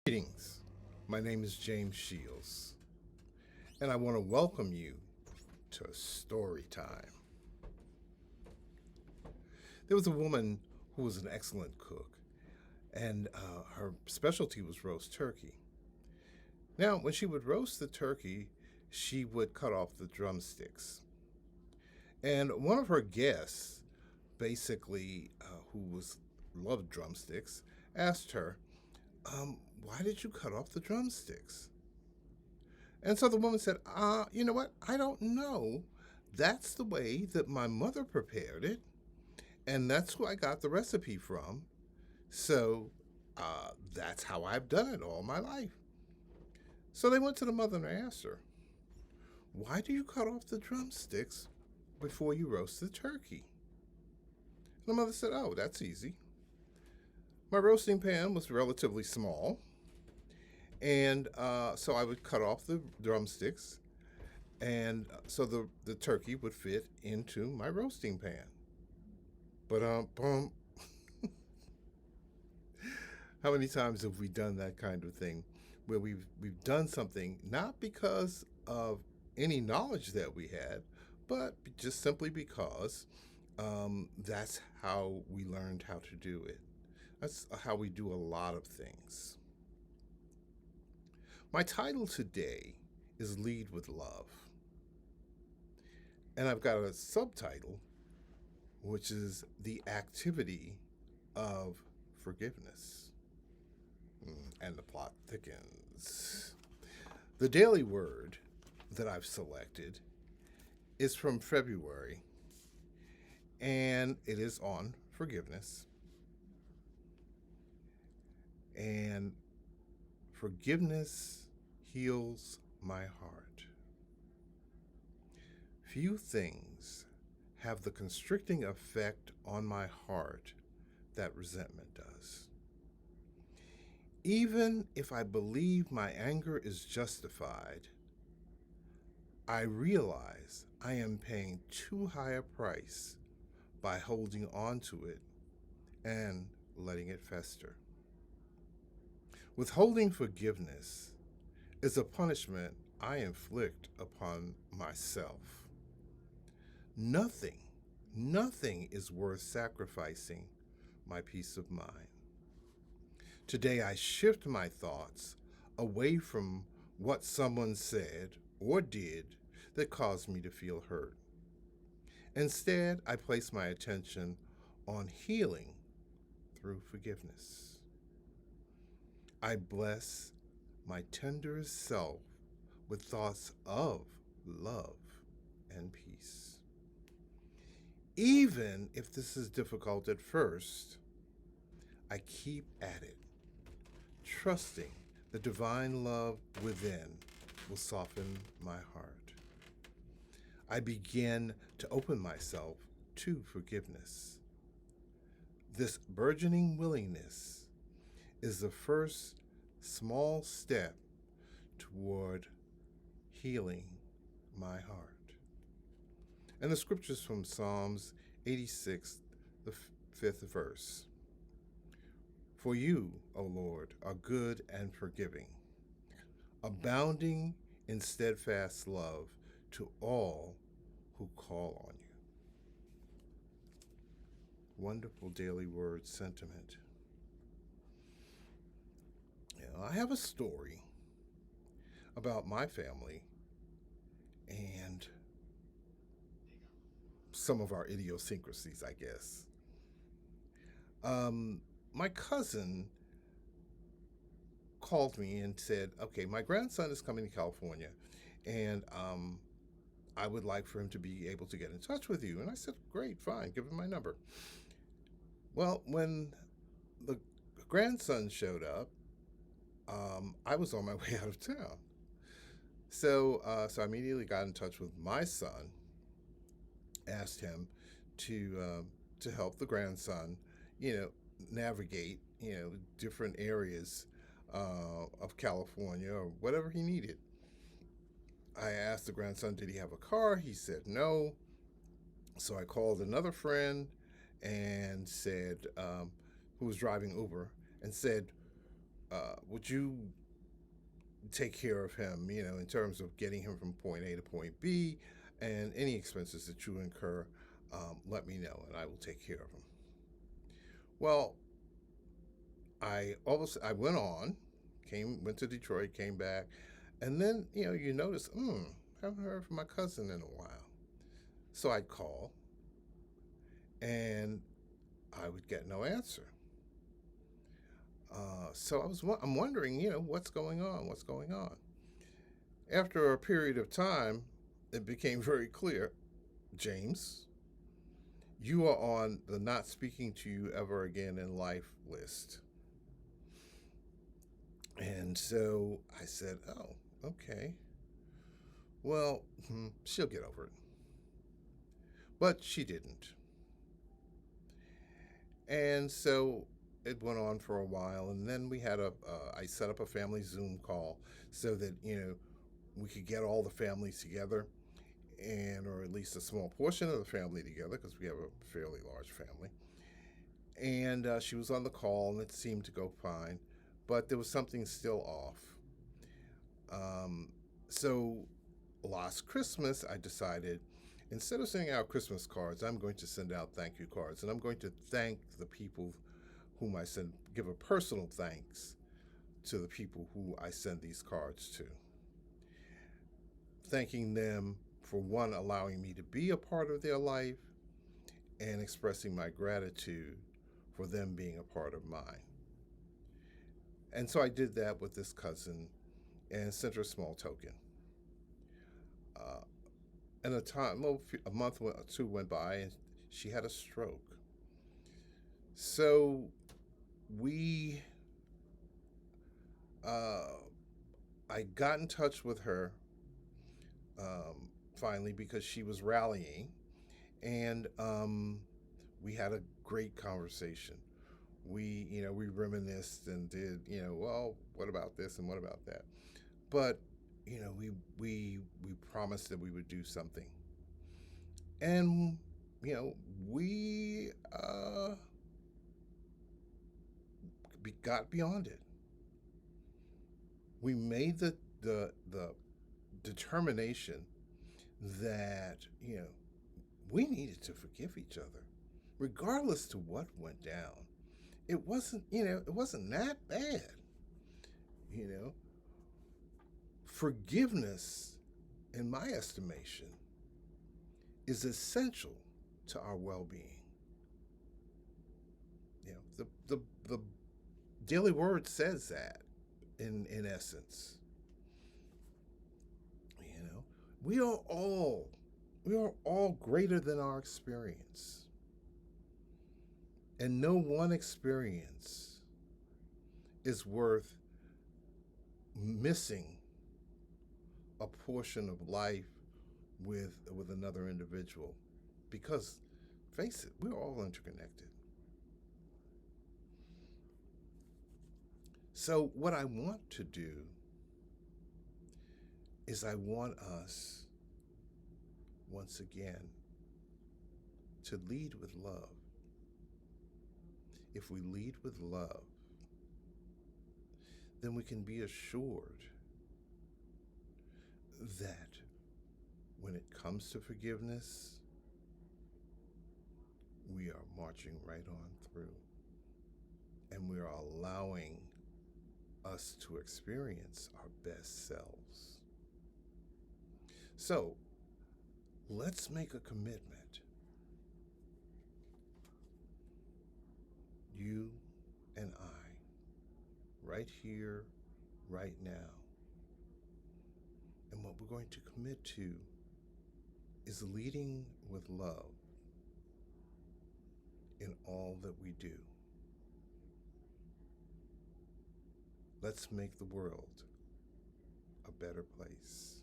Greetings. My name is James Shields, and I want to welcome you to Story Time. There was a woman who was an excellent cook, and her specialty was roast turkey. Now, when she would roast the turkey, she would cut off the drumsticks. And one of her guests, basically, who was loved drumsticks, asked her, "Why did you cut off the drumsticks?" And so the woman said, you know what? I don't know. That's the way that my mother prepared it, and that's who I got the recipe from. So that's how I've done it all my life. So they went to the mother and asked her, "Why do you cut off the drumsticks before you roast the turkey?" And the mother said, "Oh, that's easy. My roasting pan was relatively small, and so I would cut off the drumsticks, and so the turkey would fit into my roasting pan." But how many times have we done that kind of thing, where we've done something not because of any knowledge that we had, but just simply because that's how we learned how to do it. That's how we do a lot of things. My title today is Lead with Love, and I've got a subtitle, which is the activity of forgiveness. And the plot thickens. The daily word that I've selected is from February, and it is on forgiveness. And forgiveness heals my heart. Few things have the constricting effect on my heart that resentment does. Even if I believe my anger is justified, I realize I am paying too high a price by holding on to it and letting it fester. Withholding forgiveness is a punishment I inflict upon myself. Nothing, nothing is worth sacrificing my peace of mind. Today I shift my thoughts away from what someone said or did that caused me to feel hurt. Instead, I place my attention on healing through forgiveness. I bless my tenderest self with thoughts of love and peace. Even if this is difficult at first, I keep at it, trusting the divine love within will soften my heart. I begin to open myself to forgiveness. This burgeoning willingness is the first small step toward healing my heart. And the scriptures from Psalms 86, the fifth verse. For you, O Lord, are good and forgiving, abounding in steadfast love to all who call on you. Wonderful daily word sentiment. I have a story about my family and some of our idiosyncrasies, I guess. My cousin called me and said, "Okay, my grandson is coming to California, and I would like for him to be able to get in touch with you." And I said, "Great, fine, give him my number." Well, when the grandson showed up, I was on my way out of town. So I immediately got in touch with my son, asked him to help the grandson, navigate, different areas of California or whatever he needed. I asked the grandson, did he have a car? He said no. So I called another friend and said, who was driving Uber, and said, would you take care of him, in terms of getting him from point A to point B, and any expenses that you incur, let me know and I will take care of him. Well, I went on, went to Detroit, came back, and then you notice, haven't heard from my cousin in a while. So I'd call, and I would get no answer. So I'm wondering, what's going on? What's going on? After a period of time, it became very clear, James, you are on the not speaking to you ever again in life list. And so I said, oh, okay. Well, she'll get over it. But she didn't. And so it went on for a while. And then I set up a family Zoom call so that, we could get all the families together, or at least a small portion of the family together, because we have a fairly large family. And she was on the call, and it seemed to go fine, but there was something still off. So last Christmas, I decided, instead of sending out Christmas cards, I'm going to send out thank you cards, and I'm going to thank the people whom I send, give a personal thanks to the people who I send these cards to, thanking them for, one, allowing me to be a part of their life, and expressing my gratitude for them being a part of mine. And so I did that with this cousin and sent her a small token. And a month or two went by, and she had a stroke. So we, I got in touch with her finally, because she was rallying, and we had a great conversation. We reminisced and did, well, what about this and what about that? But we promised that we would do something, and we got beyond it. We made the determination that we needed to forgive each other, regardless to what went down. It wasn't that bad. Forgiveness, in my estimation, is essential to our well-being. The Daily Word says that, in essence. We are all greater than our experience, and no one experience is worth missing a portion of life with another individual, because, face it, we're all interconnected. So what I want to do is, I want us, once again, to lead with love. If we lead with love, then we can be assured that when it comes to forgiveness, we are marching right on through, and we are allowing us to experience our best selves. So let's make a commitment, you and I, right here, right now. And what we're going to commit to is leading with love in all that we do. Let's make the world a better place.